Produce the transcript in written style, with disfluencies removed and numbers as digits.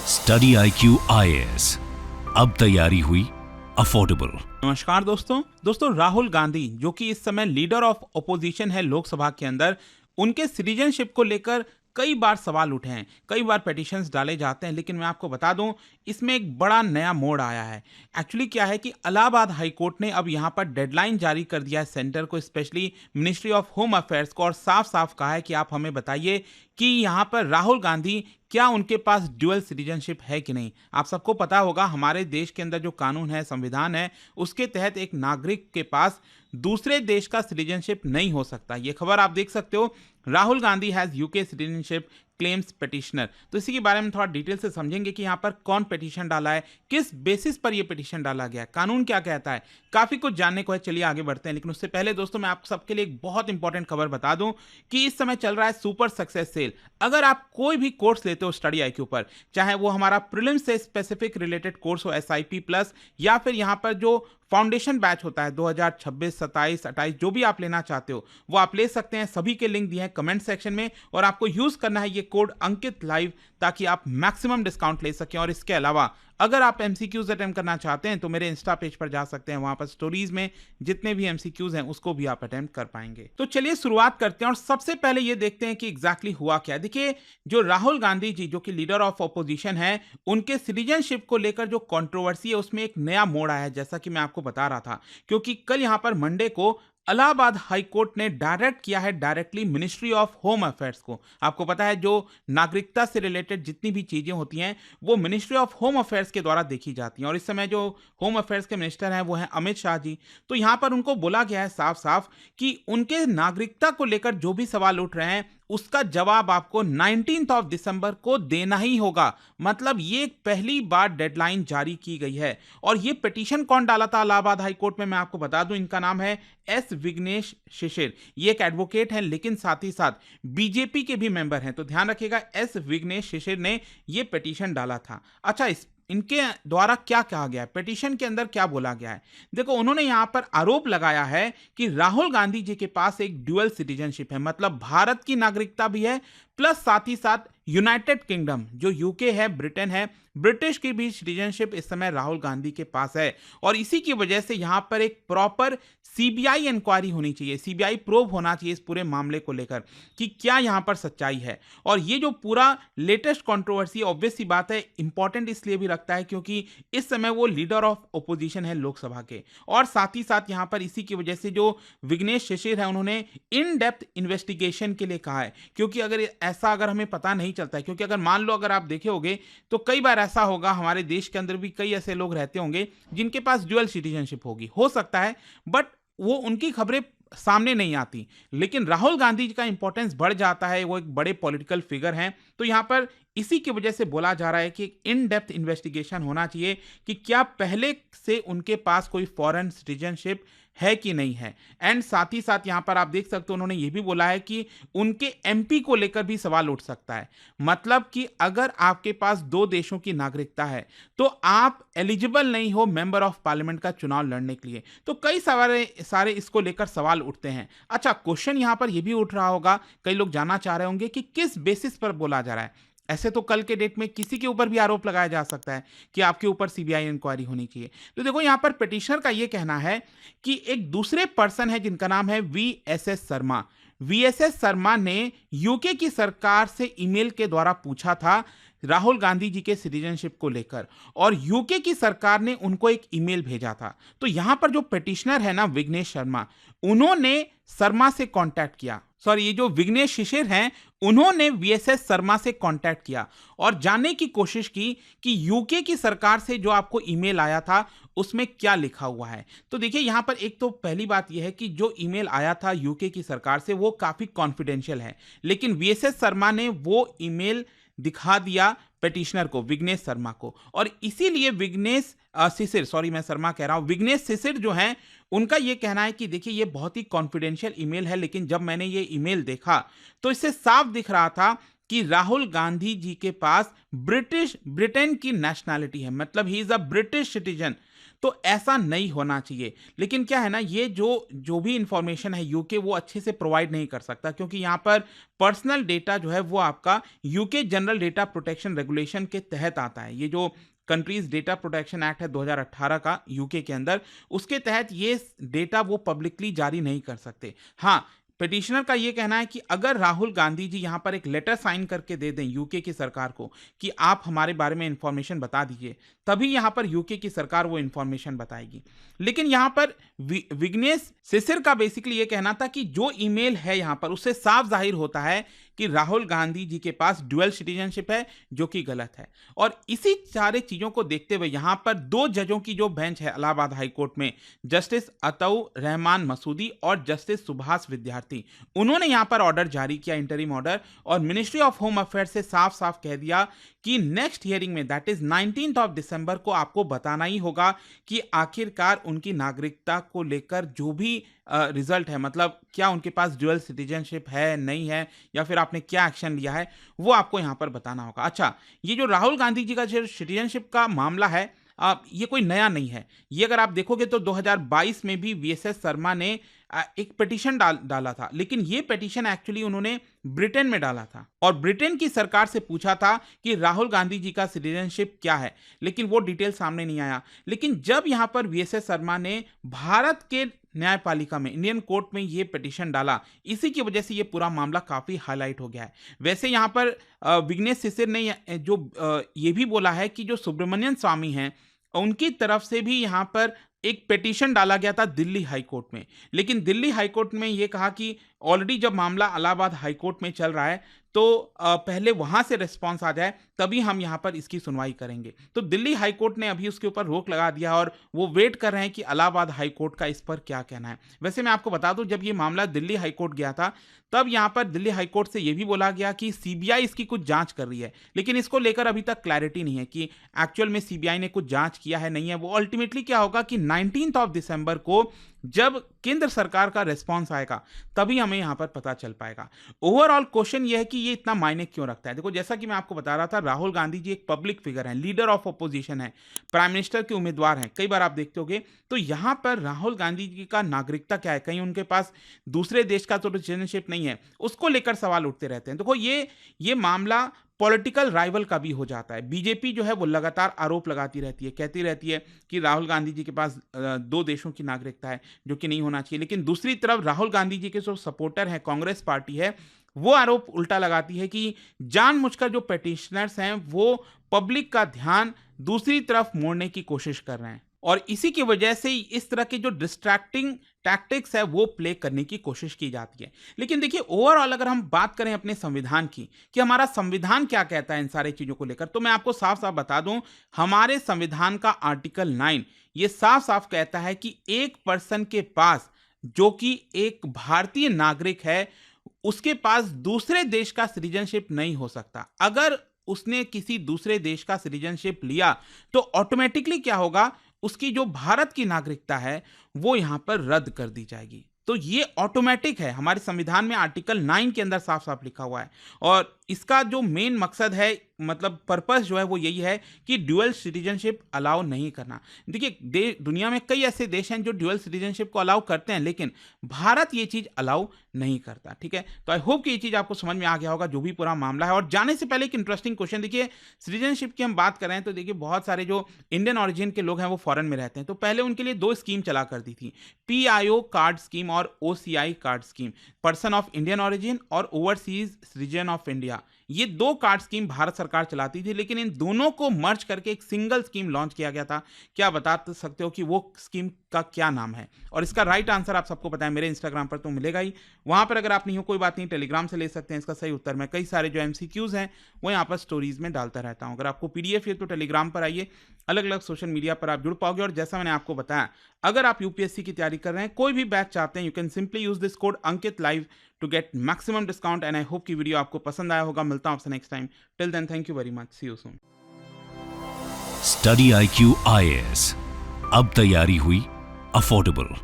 Study IQ IAS, अब तैयारी हुई अफोर्डेबल। नमस्कार दोस्तों राहुल गांधी जो कि इस समय लीडर ऑफ ओपोजिशन है लोकसभा के अंदर, उनके सिटीजनशिप को लेकर कई बार सवाल उठे हैं, कई बार पिटीशंस डाले जाते हैं। लेकिन मैं आपको बता दूं, इसमें एक बड़ा नया मोड़ आया है। एक्चुअली क्या है कि इलाहाबाद हाई कोर्ट ने अब यहां पर डेडलाइन जारी कर दिया है सेंटर को, specially ministry of home affairs को, और साफ साफ कहा है कि आप हमें बताइए कि यहां पर राहुल गांधी क्या उनके पास ड्यूअल सिटीजनशिप है कि नहीं। आप सबको पता होगा हमारे देश के अंदर जो कानून है, संविधान है, उसके तहत एक नागरिक के पास दूसरे देश का सिटीजनशिप नहीं हो सकता। ये खबर आप देख सकते हो, Rahul Gandhi has UK citizenship claims petitioner. तो इसी के बारे में थोड़ा डिटेल से समझेंगे कि यहाँ पर कौन पिटीशन डाला है, किस बेसिस पर यह पिटीशन डाला गया है, कानून क्या कहता है, काफी कुछ जानने को है। चलिए आगे बढ़ते हैं। लेकिन उससे पहले दोस्तों मैं आप सबके लिए एक बहुत इंपॉर्टेंट खबर बता दूं कि इस समय चल रहा है सुपर सक्सेस सेल। अगर आप कोई भी कोर्स लेते हो स्टडी IQ पर, चाहे वो हमारा प्रीलिम्स से स्पेसिफिक रिलेटेड कोर्स हो SIP प्लस, या फिर यहाँ पर जो फाउंडेशन बैच होता है 2026, 27, 28, जो भी आप लेना चाहते हो वो आप ले सकते हैं। सभी के लिंक दिए हैं कमेंट सेक्शन में, और आपको यूज करना है ये कोड अंकित लाइव, ताकि आप मैक्सिमम डिस्काउंट ले सकें। और इसके अलावा अगर आप MCQs अटेम्प्ट करना चाहते हैं तो मेरे इंस्टा पेज पर जा सकते हैं, वहां पर स्टोरीज में जितने भी MCQs हैं उसको भी आप अटेम्प्ट कर पाएंगे। तो चलिए शुरुआत करते हैं, और सबसे पहले ये देखते हैं कि एग्जैक्टली हुआ क्या। देखिए, जो राहुल गांधी जी जो कि लीडर ऑफ ऑपोजिशन है, उनके सिटीजनशिप को लेकर जो कंट्रोवर्सी है उसमें एक नया मोड़ आया है, जैसा कि मैं आपको बता रहा था। क्योंकि कल यहां पर मंडे को इलाहाबाद हाई कोर्ट ने डायरेक्ट किया है directly ministry of home affairs को। आपको पता है जो नागरिकता से रिलेटेड जितनी भी चीजें होती हैं वो मिनिस्ट्री ऑफ होम अफेयर्स के द्वारा देखी जाती हैं, और इस समय जो होम अफेयर्स के मिनिस्टर हैं वो हैं अमित शाह जी। तो यहां पर उनको बोला गया है साफ साफ कि उनके नागरिकता को लेकर जो भी सवाल उठ रहे हैं उसका जवाब आपको 19 दिसंबर को देना ही होगा। मतलब ये पहली बार डेडलाइन जारी की गई है। और ये पिटीशन कौन डाला था इलाहाबाद हाई कोर्ट में, मैं आपको बता दूं, इनका नाम है S विघ्नेश शिशिर। ये एक एडवोकेट हैं, लेकिन साथ ही साथ बीजेपी के भी मेंबर हैं। तो ध्यान रखिएगा, S विघ्नेश शिशिर ने ये पिटीशन डाला था। अच्छा, इनके द्वारा क्या कहा गया है, पिटीशन के अंदर क्या बोला गया है, देखो। उन्होंने यहां पर आरोप लगाया है कि राहुल गांधी जी के पास एक ड्यूअल सिटीजनशिप है, मतलब भारत की नागरिकता भी है, प्लस साथ ही साथ यूनाइटेड किंगडम जो यूके है, ब्रिटेन है, ब्रिटिश की भी सिटीजनशिप इस समय राहुल गांधी के पास है। और इसी की वजह से यहां पर एक प्रॉपर CBI इंक्वायरी होनी चाहिए, CBI प्रोब होना चाहिए इस पूरे मामले को लेकर कि क्या यहां पर सच्चाई है। और ये जो पूरा लेटेस्ट कंट्रोवर्सी, ऑब्वियस सी बात है, इंपॉर्टेंट इसलिए भी रखता है क्योंकि इस समय वो लीडर ऑफ ओपोजिशन है लोकसभा के, और साथ ही साथ यहां पर इसी की वजह से जो विघ्नेश शिशिर है उन्होंने इन डेप्थ इन्वेस्टिगेशन के लिए कहा है। क्योंकि अगर हमें पता नहीं चलता है, क्योंकि अगर मान लो अगर आप देखे होंगे तो कई बार ऐसा होगा, हमारे देश के अंदर भी कई ऐसे लोग रहते होंगे जिनके पास ड्यूअल सिटीजनशिप होगी, हो सकता है, बट वो उनकी खबरें सामने नहीं आती। लेकिन राहुल गांधी जी का इंपॉर्टेंस बढ़ जाता है, वो एक बड़े पॉलिटिकल फिगर हैं। तो यहां पर इसी की वजह से बोला जा रहा है कि इन डेप्थ इन्वेस्टिगेशन होना चाहिए कि क्या पहले से उनके पास कोई फॉरेन सिटीजनशिप है कि नहीं है। एंड साथ ही साथ यहां पर आप देख सकते हो, उन्होंने ये भी बोला है कि उनके MP को लेकर भी सवाल उठ सकता है। मतलब कि अगर आपके पास दो देशों की नागरिकता है तो आप एलिजिबल नहीं हो मेंबर ऑफ पार्लियामेंट का चुनाव लड़ने के लिए। तो कई सारे इसको लेकर सवाल उठते हैं। अच्छा, क्वेश्चन यहां पर यह भी उठ रहा होगा, कई लोग जानना चाह रहे होंगे कि किस बेसिस पर बोला जा रहा है। ऐसे तो कल के डेट में किसी के ऊपर भी आरोप लगाया जा सकता है कि आपके ऊपर CBI इंक्वायरी होनी चाहिए। तो देखो, यहां पर पिटिशनर का यह कहना है कि एक दूसरे पर्सन है जिनका नाम है VSS शर्मा। VSS शर्मा ने यूके की सरकार से ईमेल के द्वारा पूछा था राहुल गांधी जी के सिटीजनशिप को लेकर, और यूके की सरकार ने उनको एक ईमेल भेजा था। तो यहां पर जो पिटिशनर है ना, विघ्नेश शर्मा, उन्होंने शर्मा से कांटेक्ट किया, ये जो विघ्नेश शिशिर हैं उन्होंने VSS शर्मा से कांटेक्ट किया और जानने की कोशिश की कि यूके की सरकार से जो आपको ईमेल आया था उसमें क्या लिखा हुआ है। तो देखिए, यहां पर एक तो पहली बात यह है कि जो ईमेल आया था यूके की सरकार से वो काफी कॉन्फिडेंशियल है, लेकिन VSS शर्मा ने वो ईमेल दिखा दिया पिटिशनर को, विघ्नेश शर्मा को। और इसीलिए विघ्नेश शिशिर जो हैं उनका यह कहना है कि देखिए, ये बहुत ही कॉन्फिडेंशियल ईमेल है, लेकिन जब मैंने ये ईमेल देखा तो इससे साफ दिख रहा था कि राहुल गांधी जी के पास ब्रिटेन की नेशनैलिटी है, मतलब he is a British citizen. तो ऐसा नहीं होना चाहिए। लेकिन क्या है ना, ये जो भी इंफॉर्मेशन है यूके वो अच्छे से प्रोवाइड नहीं कर सकता, क्योंकि यहाँ पर पर्सनल डेटा जो है वो आपका UK general data protection regulation के तहत आता है। ये जो कंट्रीज डेटा प्रोटेक्शन एक्ट है 2018 का यूके के अंदर, उसके तहत ये डेटा वो पब्लिकली जारी नहीं कर सकते। हाँ, पिटिशनर का ये कहना है कि अगर राहुल गांधी जी यहाँ पर एक लेटर साइन करके दे दें यूके की सरकार को कि आप हमारे बारे में इंफॉर्मेशन बता दीजिए, तभी यहाँ पर यूके की सरकार वो इंफॉर्मेशन बताएगी। लेकिन यहाँ पर विग्नेश सिसिर का बेसिकली ये कहना था कि जो ईमेल है यहाँ पर उससे साफ जाहिर होता है कि राहुल गांधी जी के पास ड्यूअल सिटीजनशिप है, जो कि गलत है। और इसी सारे चीजों को देखते हुए यहाँ पर 2 जजों की जो बेंच है इलाहाबाद हाई कोर्ट में, जस्टिस अतऊ रहमान मसूदी और जस्टिस सुभाष विद्यार्थी, उन्होंने यहाँ पर ऑर्डर जारी किया, इंटरिम ऑर्डर, और मिनिस्ट्री ऑफ होम अफेयर्स से साफ साफ कह दिया कि नेक्स्ट हियरिंग में, दैट इज 19 दिसंबर को आपको बताना ही होगा कि आखिरकार उनकी नागरिकता को लेकर जो भी रिजल्ट है, मतलब क्या उनके पास ड्यूअल सिटीजनशिप है, नहीं है, या फिर आपने क्या एक्शन लिया है, वो आपको यहाँ पर बताना होगा। अच्छा, ये जो राहुल गांधी जी का जो सिटीजनशिप का मामला है, ये कोई नया नहीं है। ये अगर आप देखोगे तो 2022 में भी वीएसएस शर्मा ने एक पिटीशन डाला था, लेकिन ये पिटीशन एक्चुअली उन्होंने ब्रिटेन में डाला था और ब्रिटेन की सरकार से पूछा था कि राहुल गांधी जी का सिटीजनशिप क्या है, लेकिन वो डिटेल सामने नहीं आया। लेकिन जब यहाँ पर वीएसएस शर्मा ने भारत के न्यायपालिका में, इंडियन कोर्ट में ये पिटीशन डाला, इसी की वजह से ये पूरा मामला काफी हाईलाइट हो गया है। वैसे यहाँ पर विग्नेश सिसिर ने ये भी बोला है कि जो सुब्रमण्यन स्वामी हैं, उनकी तरफ से भी यहाँ पर एक पिटीशन डाला गया था दिल्ली हाई कोर्ट में, लेकिन दिल्ली हाई कोर्ट में ये कहा कि ऑलरेडी जब मामला इलाहाबाद हाई कोर्ट में चल रहा है तो पहले वहां से रिस्पांस आ जाए तभी हम यहां पर इसकी सुनवाई करेंगे। तो दिल्ली हाई कोर्ट ने अभी उसके ऊपर रोक लगा दिया और वो वेट कर रहे हैं कि इलाहाबाद हाई कोर्ट का इस पर क्या कहना है। वैसे मैं आपको बता दूं, जब ये मामला दिल्ली हाई कोर्ट गया था तब यहां पर दिल्ली हाई कोर्ट से यह भी बोला गया कि सीबीआई इसकी कुछ जांच कर रही है, लेकिन इसको लेकर अभी तक क्लैरिटी नहीं है कि एक्चुअल में सीबीआई ने कुछ जांच किया है, नहीं है। वो अल्टीमेटली क्या होगा कि 19 दिसंबर को जब केंद्र सरकार का रिस्पांस आएगा तभी हमें यहां पर पता चल पाएगा। ओवरऑल क्वेश्चन यह है कि ये इतना मायने क्यों रखता है। देखो, जैसा कि मैं आपको बता रहा था, राहुल गांधी जी एक पब्लिक फिगर हैं, लीडर ऑफ अपोजिशन है, प्राइम मिनिस्टर के उम्मीदवार हैं, कई बार आप देखते होंगे। तो यहां पर राहुल गांधी जी का नागरिकता क्या है, कहीं उनके पास दूसरे देश का तो सिटीजनशिप नहीं है, उसको लेकर सवाल उठते रहते हैं। देखो, ये मामला पॉलिटिकल राइवल का भी हो जाता है। बीजेपी जो है वो लगातार आरोप लगाती रहती है, कहती रहती है कि राहुल गांधी जी के पास 2 देशों की नागरिकता है, जो कि नहीं होना चाहिए। लेकिन दूसरी तरफ राहुल गांधी जी के जो सपोर्टर हैं, कांग्रेस पार्टी है, वो आरोप उल्टा लगाती है कि जानबूझकर जो पिटिशनर्स हैं वो पब्लिक का ध्यान दूसरी तरफ मोड़ने की कोशिश कर रहे हैं और इसी की वजह से इस तरह के जो डिस्ट्रैक्टिंग टैक्टिक्स है वो प्ले करने की कोशिश की जाती है। लेकिन देखिए, ओवरऑल अगर हम बात करें अपने संविधान की कि हमारा संविधान क्या कहता है इन सारी चीजों को लेकर, तो मैं आपको साफ साफ बता दूं, हमारे संविधान का आर्टिकल 9 ये साफ साफ कहता है कि एक पर्सन के पास, जो कि एक भारतीय नागरिक है, उसके पास दूसरे देश का सिटीजनशिप नहीं हो सकता। अगर उसने किसी दूसरे देश का सिटीजनशिप लिया तो ऑटोमेटिकली क्या होगा, उसकी जो भारत की नागरिकता है वो यहां पर रद्द कर दी जाएगी। तो ये ऑटोमेटिक है, हमारे संविधान में आर्टिकल 9 के अंदर साफ साफ लिखा हुआ है। और इसका जो मेन मकसद है, मतलब पर्पस जो है वो यही है कि ड्यूअल सिटीजनशिप अलाउ नहीं करना। देखिए, दुनिया में कई ऐसे देश हैं जो ड्यूअल सिटीजनशिप को अलाउ करते हैं, लेकिन भारत ये चीज अलाउ नहीं करता। ठीक है, तो आई होप कि ये चीज आपको समझ में आ गया होगा जो भी पूरा मामला है। और जाने से पहले एक इंटरेस्टिंग क्वेश्चन, देखिए, सिटीजनशिप की हम बात कर रहे हैं तो देखिए, बहुत सारे जो इंडियन ऑरिजिन के लोग हैं वो फॉरेन में रहते हैं, तो पहले उनके लिए 2 स्कीम चला करती थी, PIO कार्ड स्कीम और OCI card scheme, person of Indian origin और ओवरसीज सिटीजन ऑफ इंडिया। ये 2 कार्ड स्कीम भारत सरकार चलाती थी, लेकिन इन दोनों को मर्ज करके एक सिंगल स्कीम लॉन्च किया गया था। क्या बता सकते हो कि वो स्कीम का क्या नाम है? और इसका राइट आंसर आप सबको पता है, मेरे इंस्टाग्राम पर तो मिलेगा ही, वहां पर अगर आप नहीं हो कोई बात नहीं, टेलीग्राम से ले सकते हैं इसका सही उत्तर। मैं कई सारे जो MCQs हैं वो यहाँ पर स्टोरीज में डालता रहता हूँ। अगर आपको PDF है तो टेलीग्राम पर आइए, अलग अलग सोशल मीडिया पर आप जुड़ पाओगे। और जैसा मैंने आपको बताया, अगर आप UPSC की तैयारी कर रहे हैं, कोई भी बैच चाहते हैं, you can simply use this code Ankit live to get maximum discount. And I hope कि वीडियो आपको पसंद आया होगा। मिलता हूं आपसे next time. Till then, thank you very much, see you soon. Study IQ IAS, अब तैयारी हुई अफोर्डेबल।